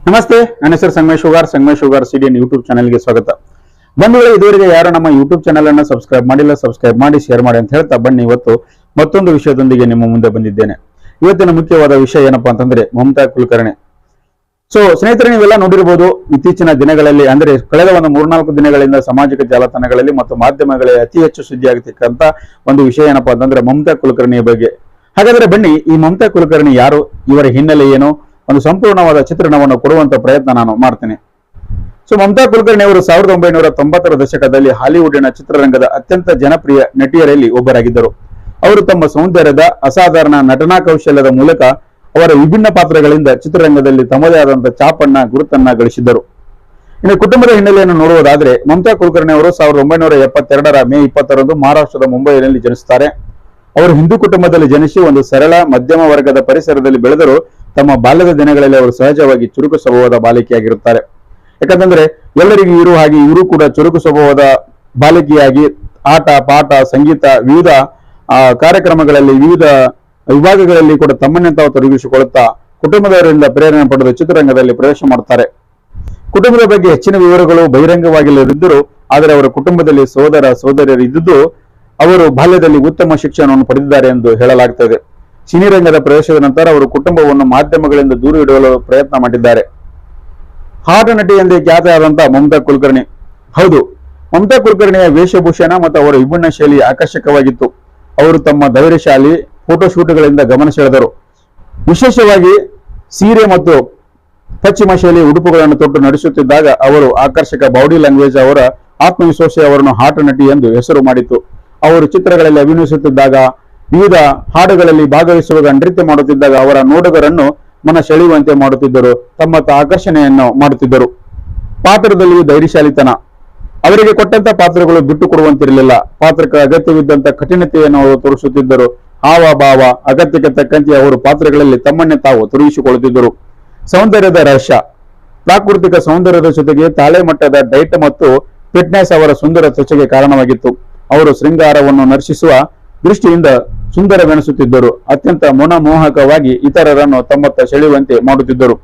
ನಮಸ್ತೆ, ನನ್ನ ಹೆಸರು ಸಂಗಮೇಶ್ ಶುಗಾರ್ ಸಿಡಿಎನ್ ಯೂಟ್ಯೂಬ್ ಚಾನೆಲ್ಗೆ ಸ್ವಾಗತ. ಬಂಧುಗಳೇ, ಇದುವರೆಗೆ ಯಾರು ನಮ್ಮ ಯೂಟ್ಯೂಬ್ ಚಾನೆಲ್ ಅನ್ನು ಸಬ್ಸ್ಕ್ರೈಬ್ ಮಾಡಿಲ್ಲ, ಸಬ್ಸ್ಕ್ರೈಬ್ ಮಾಡಿ, ಶೇರ್ ಮಾಡಿ ಅಂತ ಹೇಳ್ತಾ ಬನ್ನಿ ಇವತ್ತು ಮತ್ತೊಂದು ವಿಷಯದೊಂದಿಗೆ ನಿಮ್ಮ ಮುಂದೆ ಬಂದಿದ್ದೇನೆ. ಇವತ್ತಿನ ಮುಖ್ಯವಾದ ವಿಷಯ ಏನಪ್ಪಾ ಅಂತಂದ್ರೆ ಮಮತಾ ಕುಲಕರ್ಣಿ. ಸ್ನೇಹಿತರೆ, ನೀವೆಲ್ಲ ನೋಡಿರಬಹುದು, ಇತ್ತೀಚಿನ ದಿನಗಳಲ್ಲಿ ಅಂದ್ರೆ ಕಳೆದ ಒಂದು 3-4 ದಿನಗಳಿಂದ ಸಾಮಾಜಿಕ ಜಾಲತಾಣಗಳಲ್ಲಿ ಮತ್ತು ಮಾಧ್ಯಮಗಳಲ್ಲಿ ಅತಿ ಹೆಚ್ಚು ಸುದ್ದಿ ಆಗತಕ್ಕಂತ ಒಂದು ವಿಷಯ ಏನಪ್ಪಾ ಅಂತಂದ್ರೆ ಮಮತಾ ಕುಲಕರ್ಣಿಯ ಬಗ್ಗೆ. ಹಾಗಾದ್ರೆ ಬನ್ನಿ, ಈ ಮಮತಾ ಕುಲಕರ್ಣಿ ಯಾರು, ಇವರ ಹಿನ್ನೆಲೆ ಏನು, ಒಂದು ಸಂಪೂರ್ಣವಾದ ಚಿತ್ರಣವನ್ನು ಕೊಡುವಂತ ಪ್ರಯತ್ನ ನಾನು ಮಾಡ್ತೇನೆ. ಮಮತಾ ಕುಲಕರ್ಣಿ ಅವರು 1990ರ ದಶಕದಲ್ಲಿ ಹಾಲಿವುಡ್ನ ಚಿತ್ರರಂಗದ ಅತ್ಯಂತ ಜನಪ್ರಿಯ ನಟಿಯರಲ್ಲಿ ಒಬ್ಬರಾಗಿದ್ದರು. ಅವರು ತಮ್ಮ ಸೌಂದರ್ಯದ ಅಸಾಧಾರಣ ನಟನಾ ಕೌಶಲ್ಯದ ಮೂಲಕ ಅವರ ವಿಭಿನ್ನ ಪಾತ್ರಗಳಿಂದ ಚಿತ್ರರಂಗದಲ್ಲಿ ತಮ್ಮದೇ ಆದಂತಹ ಛಾಪನ್ನ ಗುರುತನ್ನ ಗಳಿಸಿದ್ದರು. ಇನ್ನು ಕುಟುಂಬದ ಹಿನ್ನೆಲೆಯನ್ನು ನೋಡುವುದಾದ್ರೆ, ಮಮತಾ ಕುಲಕರ್ಣಿ ಅವರು 1972ರ ಮೇ 20ರಂದು ಮಹಾರಾಷ್ಟ್ರದ ಮುಂಬೈನಲ್ಲಿ ಜನಿಸುತ್ತಾರೆ. ಅವರು ಹಿಂದೂ ಕುಟುಂಬದಲ್ಲಿ ಜನಿಸಿ ಒಂದು ಸರಳ ಮಧ್ಯಮ ವರ್ಗದ ಪರಿಸರದಲ್ಲಿ ಬೆಳೆದರೂ ತಮ್ಮ ಬಾಲ್ಯದ ದಿನಗಳಲ್ಲಿ ಅವರು ಸಹಜವಾಗಿ ಚುರುಕು ಸ್ವಭಾವದ ಬಾಲಿಕೆಯಾಗಿರುತ್ತಾರೆ. ಯಾಕಂತಂದ್ರೆ ಎಲ್ಲರಿಗೂ ಇರುವ ಹಾಗೆ ಇವರು ಕೂಡ ಚುರುಕು ಸ್ವಭಾವದ ಬಾಲಿಕೆಯಾಗಿ ಆಟ ಪಾಠ ಸಂಗೀತ ವಿವಿಧ ಕಾರ್ಯಕ್ರಮಗಳಲ್ಲಿ ವಿವಿಧ ವಿಭಾಗಗಳಲ್ಲಿ ಕೂಡ ತಮ್ಮನ್ನೇ ತಾವು ತೊಡಗಿಸಿಕೊಳ್ಳುತ್ತಾ ಕುಟುಂಬದವರಿಂದ ಪ್ರೇರಣೆ ಪಡೆದು ಚಿತ್ರರಂಗದಲ್ಲಿ ಪ್ರವೇಶ ಮಾಡುತ್ತಾರೆ. ಕುಟುಂಬದ ಬಗ್ಗೆ ಹೆಚ್ಚಿನ ವಿವರಗಳು ಬಹಿರಂಗವಾಗಿಲ್ಲದಿದ್ದರೂ ಆದರೆ ಅವರ ಕುಟುಂಬದಲ್ಲಿ ಸೋದರ ಸೋದರಿಯರು ಇದ್ದುದು ಅವರು ಬಾಲ್ಯದಲ್ಲಿ ಉತ್ತಮ ಶಿಕ್ಷಣವನ್ನು ಪಡೆದಿದ್ದಾರೆ ಎಂದು ಹೇಳಲಾಗುತ್ತದೆ. ಸಿನಿರಂಗದ ಪ್ರವೇಶದ ನಂತರ ಅವರು ಕುಟುಂಬವನ್ನು ಮಾಧ್ಯಮಗಳಿಂದ ದೂರ ಇಡಲು ಪ್ರಯತ್ನ ಮಾಡಿದ್ದಾರೆ. ಹಾಡು ನಟಿ ಎಂದೇ ಖ್ಯಾತಿಯಾದಂತಹ ಮಮತಾ ಕುಲಕರ್ಣಿ. ಹೌದು, ಮಮತಾ ಕುಲಕರ್ಣಿಯ ವೇಷಭೂಷಣ ಮತ್ತು ಅವರ ವಿಭಿನ್ನ ಶೈಲಿ ಆಕರ್ಷಕವಾಗಿತ್ತು. ಅವರು ತಮ್ಮ ಧೈರ್ಯಶಾಲಿ ಫೋಟೋಶೂಟ್ಗಳಿಂದ ಗಮನ ಸೆಳೆದರು. ವಿಶೇಷವಾಗಿ ಸೀರೆ ಮತ್ತು ಪಶ್ಚಿಮ ಶೈಲಿಯ ಉಡುಪುಗಳನ್ನು ತೊಟ್ಟು ನಡೆಸುತ್ತಿದ್ದಾಗ ಅವರು ಆಕರ್ಷಕ ಬಾಡಿ ಲ್ಯಾಂಗ್ವೇಜ್ ಅವರ ಆತ್ಮವಿಶ್ವಾಸ ಅವರನ್ನು ಹಾಡು ನಟಿ ಎಂದು ಹೆಸರು ಮಾಡಿತು. ಅವರು ಚಿತ್ರಗಳಲ್ಲಿ ಅಭಿನಯಿಸುತ್ತಿದ್ದಾಗ ವಿವಿಧ ಹಾಡುಗಳಲ್ಲಿ ಭಾಗವಹಿಸುವಾಗ ನೃತ್ಯ ಮಾಡುತ್ತಿದ್ದಾಗ ಅವರ ನೋಡುಗರನ್ನು ಮನ ಸೆಳೆಯುವಂತೆ ಮಾಡುತ್ತಿದ್ದರು, ತಮ್ಮ ಆಕರ್ಷಣೆಯನ್ನು ಮಾಡುತ್ತಿದ್ದರು. ಪಾತ್ರದಲ್ಲಿಯೂ ಧೈರ್ಯಶಾಲಿತನ. ಅವರಿಗೆ ಕೊಟ್ಟಂತ ಪಾತ್ರಗಳು ಬಿಟ್ಟು ಕೊಡುವಂತಿರಲಿಲ್ಲ. ಪಾತ್ರಕ್ಕೆ ಅಗತ್ಯವಿದ್ದಂತ ಕಠಿಣತೆಯನ್ನು ಅವರು ತೋರಿಸುತ್ತಿದ್ದರು. ಹಾವ ಭಾವ ಅಗತ್ಯಕ್ಕೆ ತಕ್ಕಂತೆ ಅವರು ಪಾತ್ರಗಳಲ್ಲಿ ತಮ್ಮನ್ನೇ ತಾವು ತೊಡಗಿಸಿಕೊಳ್ಳುತ್ತಿದ್ದರು. ಸೌಂದರ್ಯದ ರಹಸ್ಯ. ಪ್ರಾಕೃತಿಕ ಸೌಂದರ್ಯದ ಜೊತೆಗೆ ತಾಳೆ ಮಟ್ಟದ ಡೈಟ್ ಮತ್ತು ಫಿಟ್ನೆಸ್ ಅವರ ಸುಂದರ ತ್ವಚೆಗೆ ಕಾರಣವಾಗಿತ್ತು. ಅವರು ಶೃಂಗಾರವನ್ನು ನರ್ಶಿಸುವ ದೃಷ್ಟಿಯಿಂದ ಸುಂದರವೆನಿಸುತ್ತಿದ್ದರು. ಅತ್ಯಂತ ಮನಮೋಹಕವಾಗಿ ಇತರರನ್ನು ತಮ್ಮತ್ತ ಸೆಳೆಯುವಂತೆ ಮಾಡುತ್ತಿದ್ದರು.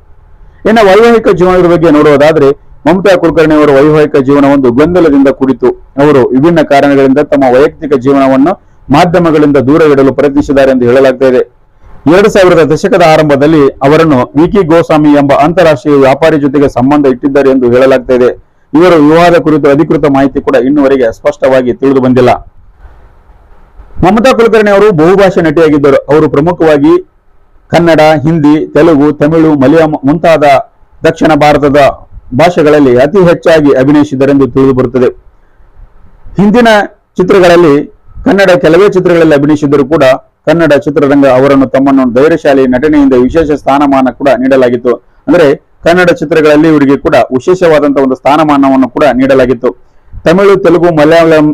ಇನ್ನು ವೈವಾಹಿಕ ಜೀವನದ ಬಗ್ಗೆ ನೋಡುವುದಾದ್ರೆ, ಮಮತಾ ಕುಲಕರ್ಣಿ ಅವರ ವೈವಾಹಿಕ ಜೀವನ ಒಂದು ಗೊಂದಲದಿಂದ ಕೂಡಿತು. ಅವರು ವಿಭಿನ್ನ ಕಾರಣಗಳಿಂದ ತಮ್ಮ ವೈಯಕ್ತಿಕ ಜೀವನವನ್ನು ಮಾಧ್ಯಮಗಳಿಂದ ದೂರ ಇಡಲು ಪ್ರಯತ್ನಿಸಿದ್ದಾರೆ ಎಂದು ಹೇಳಲಾಗ್ತಾ ಇದೆ. 2000ರ ದಶಕದ ಆರಂಭದಲ್ಲಿ ಅವರನ್ನು ವಿಕಿ ಗೋಸ್ವಾಮಿ ಎಂಬ ಅಂತಾರಾಷ್ಟ್ರೀಯ ವ್ಯಾಪಾರಿ ಜೊತೆಗೆ ಸಂಬಂಧ ಇಟ್ಟಿದ್ದಾರೆ ಎಂದು ಹೇಳಲಾಗ್ತಾ ಇದೆ. ಇವರ ವಿವಾದ ಕುರಿತು ಅಧಿಕೃತ ಮಾಹಿತಿ ಕೂಡ ಇನ್ನುವರೆಗೆ ಸ್ಪಷ್ಟವಾಗಿ ತಿಳಿದು ಬಂದಿಲ್ಲ. ಮಮತಾ ಕುಲಕರ್ಣಿ ಅವರು ಬಹುಭಾಷಾ ನಟಿಯಾಗಿದ್ದರು. ಅವರು ಪ್ರಮುಖವಾಗಿ ಕನ್ನಡ, ಹಿಂದಿ, ತೆಲುಗು, ತಮಿಳು, ಮಲಯಾಳಂ ಮುಂತಾದ ದಕ್ಷಿಣ ಭಾರತದ ಭಾಷೆಗಳಲ್ಲಿ ಅತಿ ಹೆಚ್ಚಾಗಿ ಅಭಿನಯಿಸಿದರೆಂದು ತಿಳಿದು ಬರುತ್ತದೆ. ಹಿಂದಿನ ಚಿತ್ರಗಳಲ್ಲಿ ಕನ್ನಡ ಕೆಲವೇ ಚಿತ್ರಗಳಲ್ಲಿ ಅಭಿನಯಿಸಿದರೂ ಕೂಡ ಕನ್ನಡ ಚಿತ್ರರಂಗ ಅವರನ್ನು ತಮ್ಮನ್ನು ಧೈರ್ಯಶಾಲಿ ನಟನೆಯಿಂದ ವಿಶೇಷ ಸ್ಥಾನಮಾನ ಕೂಡ ನೀಡಲಾಗಿತ್ತು. ಅಂದ್ರೆ ಕನ್ನಡ ಚಿತ್ರಗಳಲ್ಲಿ ಇವರಿಗೆ ಕೂಡ ವಿಶೇಷವಾದಂತಹ ಒಂದು ಸ್ಥಾನಮಾನವನ್ನು ಕೂಡ ನೀಡಲಾಗಿತ್ತು. ತಮಿಳು, ತೆಲುಗು, ಮಲಯಾಳಂ,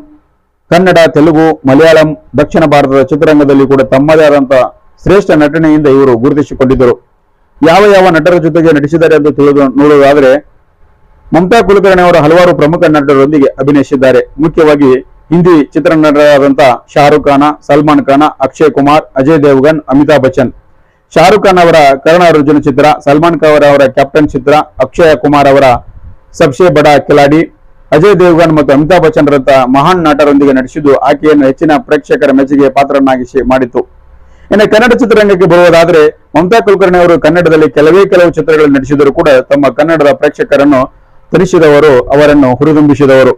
ಕನ್ನಡ, ತೆಲುಗು, ಮಲಯಾಳಂ, ದಕ್ಷಿಣ ಭಾರತದ ಚಿತ್ರರಂಗದಲ್ಲಿ ಕೂಡ ತಮ್ಮದೇ ಆದಂತಹ ಶ್ರೇಷ್ಠ ನಟನೆಯಿಂದ ಇವರು ಗುರುತಿಸಿಕೊಂಡಿದ್ದರು. ಯಾವ ಯಾವ ನಟರ ಜೊತೆಗೆ ನಟಿಸಿದ್ದಾರೆ ಎಂದು ತಿಳಿದು ನೋಡುವುದಾದರೆ, ಮಮತಾ ಕುಲಕರ್ಣಿ ಅವರು ಹಲವಾರು ಪ್ರಮುಖ ನಟರೊಂದಿಗೆ ಅಭಿನಯಿಸಿದ್ದಾರೆ. ಮುಖ್ಯವಾಗಿ ಹಿಂದಿ ಚಿತ್ರನಟರಾದಂತಹ ಶಾರುಖ್ ಖಾನ್, ಸಲ್ಮಾನ್ ಖಾನ್, ಅಕ್ಷಯ್ ಕುಮಾರ್, ಅಜಯ್ ದೇವಗನ್, ಅಮಿತಾಬ್ ಬಚ್ಚನ್. ಶಾರುಖ್ ಖಾನ್ ಅವರ ಕರ್ಣ ಅರ್ಜುನ ಚಿತ್ರ, ಸಲ್ಮಾನ್ ಖಾನ್ ಅವರ ಕ್ಯಾಪ್ಟನ್ ಚಿತ್ರ, ಅಕ್ಷಯ್ ಕುಮಾರ್ ಅವರ ಸಬ್ಸೆ ಬಡಾ ಖಿಲಾಡಿ, ಅಜಯ್ ದೇವಗನ್ ಮತ್ತು ಅಮಿತಾಬ್ ಬಚ್ಚನ್ ರಂತಹ ಮಹಾನ್ ನಟರೊಂದಿಗೆ ನಟಿಸಿದ್ದು ಆಕೆಯನ್ನು ಹೆಚ್ಚಿನ ಪ್ರೇಕ್ಷಕರ ಮೆಚ್ಚುಗೆ ಪಾತ್ರನಾಗಿಸಿ ಮಾಡಿತು. ಇನ್ನು ಕನ್ನಡ ಚಿತ್ರರಂಗಕ್ಕೆ ಬರುವುದಾದ್ರೆ, ಮಮತಾ ಕುಲಕರ್ಣಿ ಅವರು ಕನ್ನಡದಲ್ಲಿ ಕೆಲವು ಚಿತ್ರಗಳಲ್ಲಿ ನಟಿಸಿದರೂ ಕೂಡ ತಮ್ಮ ಕನ್ನಡದ ಪ್ರೇಕ್ಷಕರನ್ನು ತರಿಸಿದವರು, ಅವರನ್ನು ಹುರಿದುಂಬಿಸಿದವರು.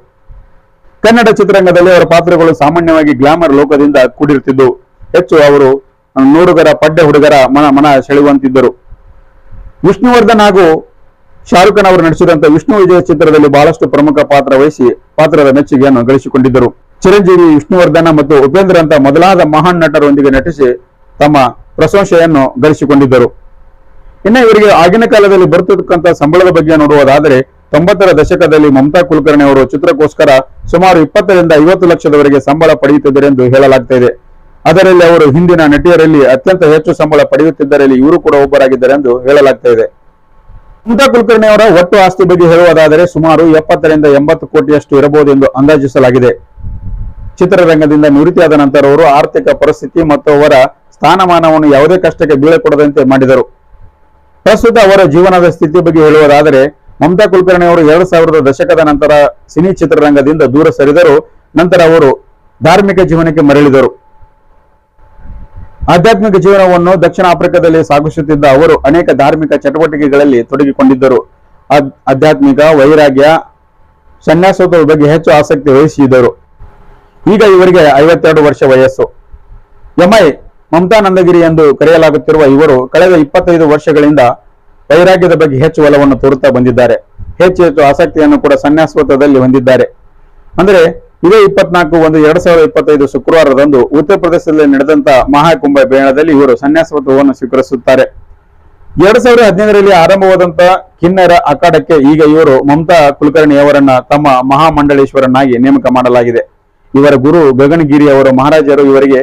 ಕನ್ನಡ ಚಿತ್ರರಂಗದಲ್ಲಿ ಅವರ ಪಾತ್ರಗಳು ಸಾಮಾನ್ಯವಾಗಿ ಗ್ಲಾಮರ್ ಲೋಕದಿಂದ ಕೂಡಿರುತ್ತಿದ್ದವು. ಹೆಚ್ಚು ಅವರು ನೋಡುಗರ ಪಡ್ಡೆ ಹುಡುಗರ ಮನ ಸೆಳೆಯುವಂತಿದ್ದರು. ವಿಷ್ಣುವರ್ಧನ್ ಹಾಗೂ ಶಾರುಖ್ ಖಾನ್ ಅವರು ನಟಿಸಿದಂತಹ ವಿಷ್ಣು ವಿಜಯ ಚಿತ್ರದಲ್ಲಿ ಬಹಳಷ್ಟು ಪ್ರಮುಖ ಪಾತ್ರ ವಹಿಸಿ ಪಾತ್ರದ ಮೆಚ್ಚುಗೆಯನ್ನು ಗಳಿಸಿಕೊಂಡಿದ್ದರು. ಚಿರಂಜೀವಿ, ವಿಷ್ಣುವರ್ಧನ್ ಮತ್ತು ಉಪೇಂದ್ರ ಅಂತ ಮೊದಲಾದ ಮಹಾನ್ ನಟರೊಂದಿಗೆ ನಟಿಸಿ ತಮ್ಮ ಪ್ರಶಂಸೆಯನ್ನು ಗಳಿಸಿಕೊಂಡಿದ್ದರು. ಇನ್ನು ಇವರಿಗೆ ಆಗಿನ ಕಾಲದಲ್ಲಿ ಬರುತ್ತಿರತಕ್ಕಂತಹ ಸಂಬಳದ ಬಗ್ಗೆ ನೋಡುವುದಾದರೆ, 90ರ ದಶಕದಲ್ಲಿ ಮಮತಾ ಕುಲಕರ್ಣಿ ಅವರು ಚಿತ್ರಕ್ಕೋಸ್ಕರ ಸುಮಾರು 20ರಿಂದ 50 ಲಕ್ಷದವರೆಗೆ ಸಂಬಳ ಪಡೆಯುತ್ತಿದ್ದಾರೆ ಎಂದು ಹೇಳಲಾಗ್ತಾ ಇದೆ. ಅದರಲ್ಲಿ ಅವರು ಹಿಂದಿನ ನಟಿಯರಲ್ಲಿ ಅತ್ಯಂತ ಹೆಚ್ಚು ಸಂಬಳ ಪಡೆಯುತ್ತಿದ್ದರಲ್ಲಿ ಇವರು ಕೂಡ ಒಬ್ಬರಾಗಿದ್ದಾರೆ ಎಂದು ಹೇಳಲಾಗ್ತಾ ಇದೆ. ಮಮತಾ ಕುಲಕರ್ಣಿ ಅವರ ಒಟ್ಟು ಆಸ್ತಿ ಬಗ್ಗೆ ಹೇಳುವುದಾದರೆ ಸುಮಾರು 70ರಿಂದ 80 ಕೋಟಿಯಷ್ಟು ಇರಬಹುದು ಎಂದು ಅಂದಾಜಿಸಲಾಗಿದೆ. ಚಿತ್ರರಂಗದಿಂದ ನಿವೃತ್ತಿಯಾದ ನಂತರ ಅವರು ಆರ್ಥಿಕ ಪರಿಸ್ಥಿತಿ ಮತ್ತು ಅವರ ಸ್ಥಾನಮಾನವನ್ನು ಯಾವುದೇ ಕಷ್ಟಕ್ಕೆ ಬೀಳಕೊಡದಂತೆ ಮಾಡಿದರು. ಪ್ರಸ್ತುತ ಅವರ ಜೀವನದ ಸ್ಥಿತಿ ಬಗ್ಗೆ ಹೇಳುವುದಾದರೆ ಮಮತಾ ಕುಲಕರ್ಣಿ ಅವರು 2000 ದಶಕದ ನಂತರ ಸಿನಿ ಚಿತ್ರರಂಗದಿಂದ ದೂರ ಸರಿದರು. ನಂತರ ಅವರು ಧಾರ್ಮಿಕ ಜೀವನಕ್ಕೆ ಮರಳಿದರು. ಆಧ್ಯಾತ್ಮಿಕ ಜೀವನವನ್ನು ದಕ್ಷಿಣ ಆಫ್ರಿಕಾದಲ್ಲಿ ಸಾಗಿಸುತ್ತಿದ್ದ ಅವರು ಅನೇಕ ಧಾರ್ಮಿಕ ಚಟುವಟಿಕೆಗಳಲ್ಲಿ ತೊಡಗಿಕೊಂಡಿದ್ದರು. ಆಧ್ಯಾತ್ಮಿಕ ವೈರಾಗ್ಯ, ಸನ್ಯಾಸತ್ವದ ಬಗ್ಗೆ ಹೆಚ್ಚು ಆಸಕ್ತಿ ವಹಿಸಿದರು. ಈಗ ಇವರಿಗೆ 52 ವರ್ಷ ವಯಸ್ಸು. ಎಂಐ ಮಮತಾ ನಂದಗಿರಿ ಎಂದು ಕರೆಯಲಾಗುತ್ತಿರುವ ಇವರು ಕಳೆದ 25 ವರ್ಷಗಳಿಂದ ವೈರಾಗ್ಯದ ಬಗ್ಗೆ ಹೆಚ್ಚು ಒಲವನ್ನು ತೋರುತ್ತಾ ಬಂದಿದ್ದಾರೆ. ಹೆಚ್ಚು ಆಸಕ್ತಿಯನ್ನು ಕೂಡ ಸನ್ಯಾಸತ್ವದಲ್ಲಿ ಹೊಂದಿದ್ದಾರೆ. ಅಂದರೆ ಇದೇ 24/1/2025 ಶುಕ್ರವಾರದಂದು ಉತ್ತರ ಪ್ರದೇಶದಲ್ಲಿ ನಡೆದಂತ ಮಹಾಕುಂಭ ಮೇಳದಲ್ಲಿ ಇವರು ಸನ್ಯಾಸತ್ವವನ್ನು ಸ್ವೀಕರಿಸುತ್ತಾರೆ. 2015ರಲ್ಲಿ ಆರಂಭವಾದಂತ ಕಿನ್ನರ ಅಖಾಡಕ್ಕೆ ಈಗ ಇವರು ಮಮತಾ ಕುಲಕರ್ಣಿಯವರನ್ನ ತಮ್ಮ ಮಹಾಮಂಡಳೇಶ್ವರನಾಗಿ ನೇಮಕ ಮಾಡಲಾಗಿದೆ. ಇವರ ಗುರು ಗಗನಗಿರಿ ಅವರು ಮಹಾರಾಜರು ಇವರಿಗೆ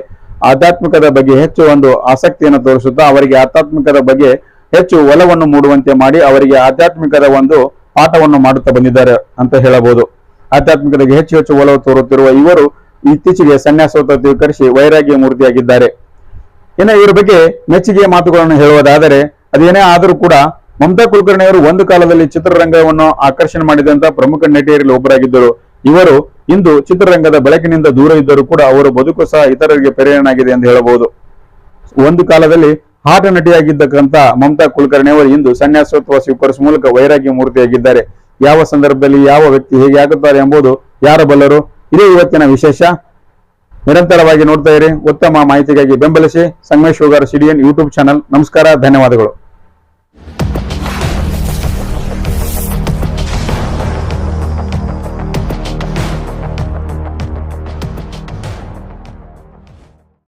ಆಧ್ಯಾತ್ಮಿಕದ ಬಗ್ಗೆ ಹೆಚ್ಚು ಒಂದು ಆಸಕ್ತಿಯನ್ನು ತೋರಿಸುತ್ತಾ ಅವರಿಗೆ ಆಧ್ಯಾತ್ಮಿಕದ ಬಗ್ಗೆ ಹೆಚ್ಚು ಒಲವನ್ನು ಮೂಡುವಂತೆ ಮಾಡಿ ಅವರಿಗೆ ಆಧ್ಯಾತ್ಮಿಕದ ಒಂದು ಪಾಠವನ್ನು ಮಾಡುತ್ತಾ ಬಂದಿದ್ದಾರೆ ಅಂತ ಹೇಳಬಹುದು. ಆಧ್ಯಾತ್ಮಿಕತೆಗೆ ಹೆಚ್ಚು ಒಲವು ತೋರುತ್ತಿರುವ ಇವರು ಇತ್ತೀಚೆಗೆ ಸನ್ಯಾಸತ್ವ ಸ್ವೀಕರಿಸಿ ವೈರಾಗ್ಯ ಮೂರ್ತಿಯಾಗಿದ್ದಾರೆ. ಇನ್ನು ಇವರ ಬಗ್ಗೆ ಮೆಚ್ಚುಗೆಯ ಮಾತುಗಳನ್ನು ಹೇಳುವುದಾದರೆ ಅದೇನೇ ಆದರೂ ಕೂಡ ಮಮತಾ ಕುಲಕರ್ಣಿ ಅವರು ಒಂದು ಕಾಲದಲ್ಲಿ ಚಿತ್ರರಂಗವನ್ನು ಆಕರ್ಷಣೆ ಮಾಡಿದಂತ ಪ್ರಮುಖ ನಟಿಯರಲ್ಲಿ ಒಬ್ಬರಾಗಿದ್ದರು. ಇವರು ಇಂದು ಚಿತ್ರರಂಗದ ಬೆಳಕಿನಿಂದ ದೂರ ಇದ್ದರೂ ಕೂಡ ಅವರ ಬದುಕು ಸಹ ಇತರರಿಗೆ ಪ್ರೇರಣೆಯಾಗಿದೆ ಎಂದು ಹೇಳಬಹುದು. ಒಂದು ಕಾಲದಲ್ಲಿ ಹಾಟ ನಟಿಯಾಗಿದ್ದಕ್ಕಂತ ಮಮತಾ ಕುಲಕರ್ಣಿ ಅವರು ಇಂದು ಸನ್ಯಾಸತ್ವ ಸ್ವೀಕರಿಸುವ ಮೂಲಕ ವೈರಾಗ್ಯ ಮೂರ್ತಿಯಾಗಿದ್ದಾರೆ. ಯಾವ ಸಂದರ್ಭದಲ್ಲಿ ಯಾವ ವ್ಯಕ್ತಿ ಹೇಗೆ ಆಗುತ್ತಾರೆ ಎಂಬುದು ಯಾರು ಬಲ್ಲರು. ಇದೇ ಇವತ್ತಿನ ವಿಶೇಷ. ನಿರಂತರವಾಗಿ ನೋಡ್ತಾ ಇರಿ. ಉತ್ತಮ ಮಾಹಿತಿಗಾಗಿ ಬೆಂಬಲಿಸಿ ಸಂಗಮೇಶ್ ಶುಗರ್ ಸಿಡಿಎನ್ ಯೂಟ್ಯೂಬ್ ಚಾನಲ್. ನಮಸ್ಕಾರ, ಧನ್ಯವಾದಗಳು.